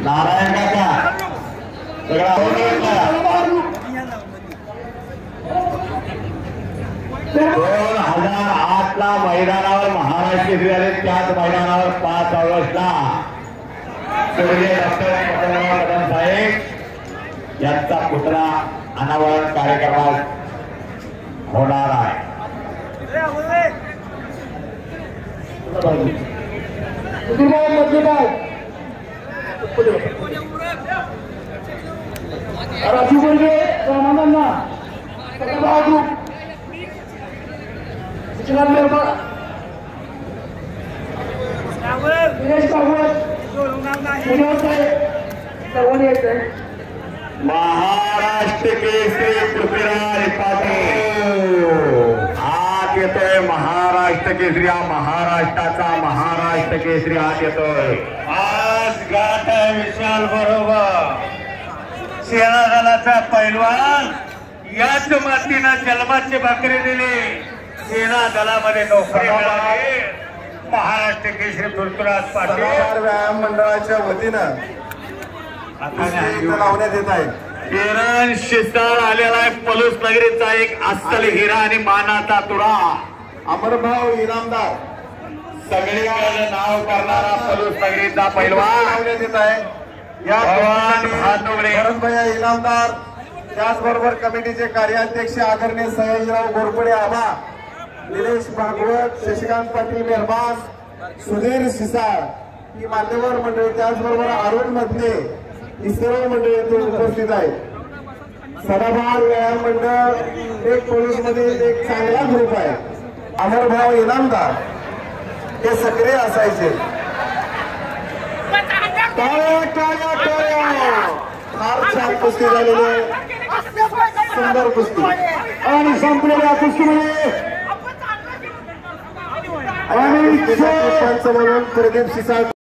नारायण काका सगळा 2008 ला मैदानावर महाराष्ट्र केसरी आले। त्याच मैदानावर 5 ऑगस्टला स्वर्गीय डॉक्टर मदन साहेब यांचा पुतळा अनावरण कार्यक्रमात होणार आहे। राजू बोलगे रामानंदा बाबू महाराष्ट्र केसरी पृथ्वीराज पाटील हात येतोय। महाराष्ट्र केसरी हा महाराष्ट्राचा महाराष्ट्र केसरी हात येतोय। आज गाठ आहे विशाल बरोबर सेना दलाचा पैलवान याच मातीनं जन्माची भाकरी दिली। सेना दलामध्ये नोकरी मिळाली। महाराष्ट्र केसरी पृथ्वीराज पाटील व्यायाम मंडळाच्या वतीनं लावण्यात येत आहे। किरण शिसाळ आलेला आहे। पलूस नगरीचा एक अस्सल हिरा आणि मानाचा तुरा अमरभाऊ इनामदार सगळीकडे नाव करणारा पलूस नगरीचा पैलवान लावण्यात येत आहे। या भैया इनामदार त्याचबरोबर कमिटीचे कार्याध्यक्ष आदरणीय सयाजीराव गोरपडे आबा, निलेश भागवत, शशिकांत पाटील मेहरबान, सुधीर शिसाळ ही मान्यवर मंडळी, त्याचबरोबर अरुण मधले ही सर्व मंडळी येथे उपस्थित आहेत। सदाभाग व्यायाम मंडळ एक पोलीस मध्ये एक चांगला ग्रुप आहे। अमरभाऊ इनामदार हे सक्रिय असायचे। फार छान कुस्ती झालेली आहे, सुंदर कुस्ती आणि संपलेल्या कुस्तीमध्ये आणि म्हणून प्रदीप शिसाळ